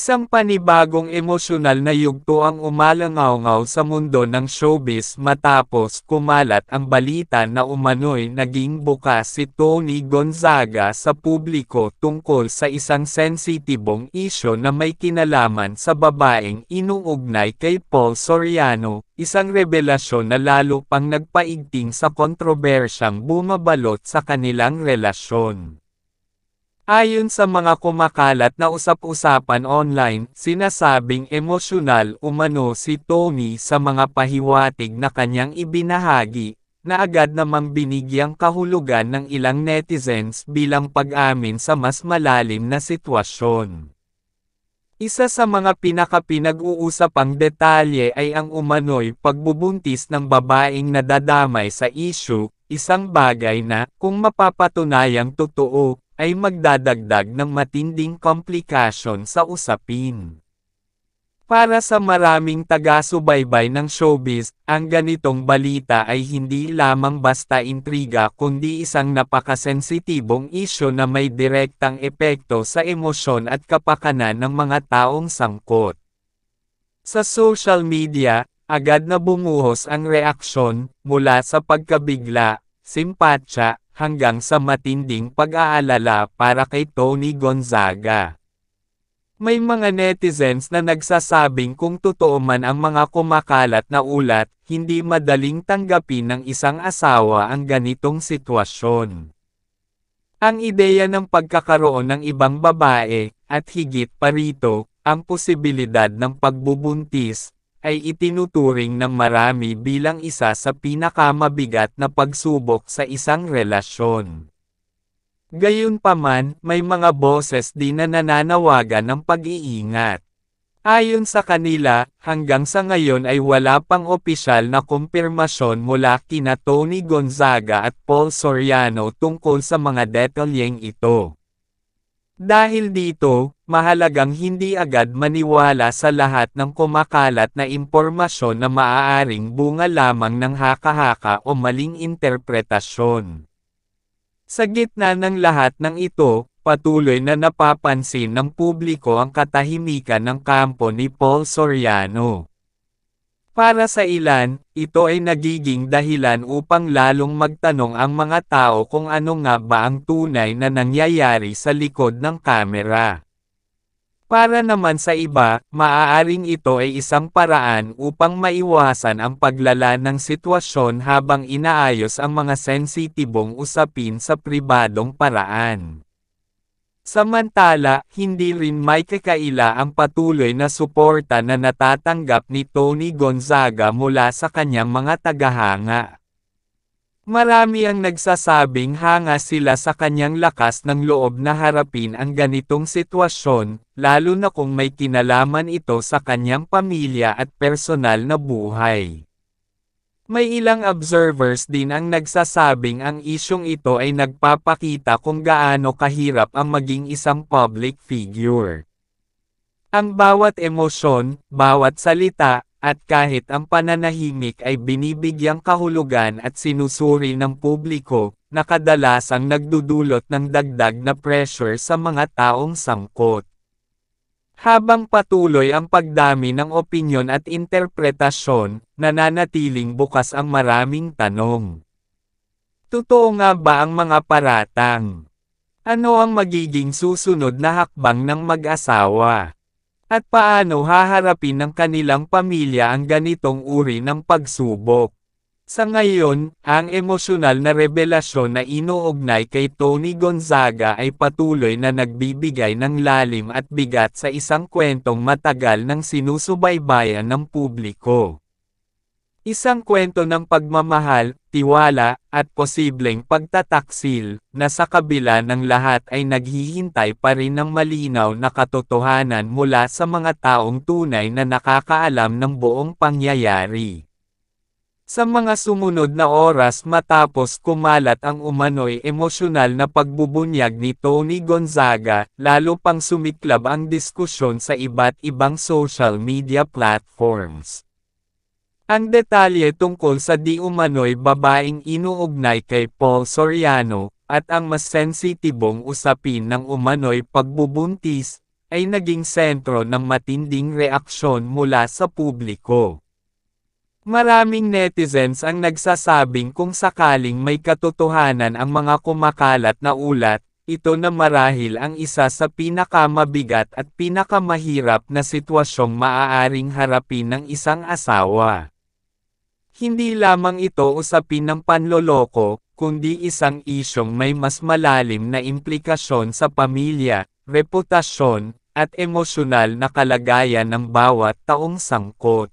Isang panibagong emosyonal na yugto ang umalangaw-ngaw sa mundo ng showbiz matapos kumalat ang balita na umano'y naging bukas si Tony Gonzaga sa publiko tungkol sa isang sensitibong isyu na may kinalaman sa babaeng inuugnay kay Paul Soriano, isang revelasyon na lalo pang nagpaigting sa kontrobersyang bumabalot sa kanilang relasyon. Ayon sa mga kumakalat na usap-usapan online, sinasabing emosyonal umano si Tony sa mga pahiwatig na kanyang ibinahagi, na agad namang binigyang kahulugan ng ilang netizens bilang pag-amin sa mas malalim na sitwasyon. Isa sa mga pinag-uusapang detalye ay ang umano'y pagbubuntis ng babaeng nadadamay sa issue, isang bagay na, kung mapapatunayang totoo, ay magdadagdag ng matinding komplikasyon sa usapin. Para sa maraming taga-subaybay ng showbiz, ang ganitong balita ay hindi lamang basta intriga kundi isang napakasensitibong isyu na may direktang epekto sa emosyon at kapakanan ng mga taong sangkot. Sa social media, agad na bumuhos ang reaksyon, mula sa pagkabigla, simpatya, hanggang sa matinding pag-aalala para kay Tony Gonzaga. May mga netizens na nagsasabing kung totoo man ang mga kumakalat na ulat, hindi madaling tanggapin ng isang asawa ang ganitong sitwasyon. Ang ideya ng pagkakaroon ng ibang babae, at higit pa rito, ang posibilidad ng pagbubuntis, ay itinuturing ng marami bilang isa sa pinakamabigat na pagsubok sa isang relasyon. Gayunpaman, may mga boses din na nananawagan ng pag-iingat. Ayon sa kanila, hanggang sa ngayon ay wala pang opisyal na kumpirmasyon mula kina Tony Gonzaga at Paul Soriano tungkol sa mga detalyeng ito. Dahil dito, mahalagang hindi agad maniwala sa lahat ng kumakalat na impormasyon na maaaring bunga lamang ng haka-haka o maling interpretasyon. Sa gitna ng lahat ng ito, patuloy na napapansin ng publiko ang katahimikan ng kampo ni Paul Soriano. Para sa ilan, ito ay nagiging dahilan upang lalong magtanong ang mga tao kung ano nga ba ang tunay na nangyayari sa likod ng kamera. Para naman sa iba, maaaring ito ay isang paraan upang maiwasan ang paglala ng sitwasyon habang inaayos ang mga sensitibong usapin sa pribadong paraan. Samantala, hindi rin may kakaila ang patuloy na suporta na natatanggap ni Tony Gonzaga mula sa kanyang mga tagahanga. Marami ang nagsasabing hanga sila sa kanyang lakas ng loob na harapin ang ganitong sitwasyon, lalo na kung may kinalaman ito sa kanyang pamilya at personal na buhay. May ilang observers din ang nagsasabing ang isyung ito ay nagpapakita kung gaano kahirap ang maging isang public figure. Ang bawat emosyon, bawat salita, at kahit ang pananahimik ay binibigyang kahulugan at sinusuri ng publiko, na kadalasang nagdudulot ng dagdag na pressure sa mga taong sangkot. Habang patuloy ang pagdami ng opinyon at interpretasyon, nananatiling bukas ang maraming tanong. Totoo nga ba ang mga paratang? Ano ang magiging susunod na hakbang ng mag-asawa? At paano haharapin ng kanilang pamilya ang ganitong uri ng pagsubok? Sa ngayon, ang emosyonal na revelasyon na inuugnay kay Tony Gonzaga ay patuloy na nagbibigay ng lalim at bigat sa isang kwentong matagal nang sinusubaybayan ng publiko. Isang kwento ng pagmamahal, tiwala, at posibleng pagtataksil, na sa kabila ng lahat ay naghihintay pa rin ng malinaw na katotohanan mula sa mga taong tunay na nakakaalam ng buong pangyayari. Sa mga sumunod na oras matapos kumalat ang umano'y emosyonal na pagbubunyag ni Tony Gonzaga, lalo pang sumiklab ang diskusyon sa iba't ibang social media platforms. Ang detalye tungkol sa di umano'y babaeng inuugnay kay Paul Soriano, at ang mas sensitibong usapin ng umano'y pagbubuntis, ay naging sentro ng matinding reaksyon mula sa publiko. Maraming netizens ang nagsasabing kung sakaling may katotohanan ang mga kumakalat na ulat, ito na marahil ang isa sa pinakamabigat at pinakamahirap na sitwasyong maaaring harapin ng isang asawa. Hindi lamang ito usapin ng panloloko, kundi isang isyong may mas malalim na implikasyon sa pamilya, reputasyon, at emosyonal na kalagayan ng bawat taong sangkot.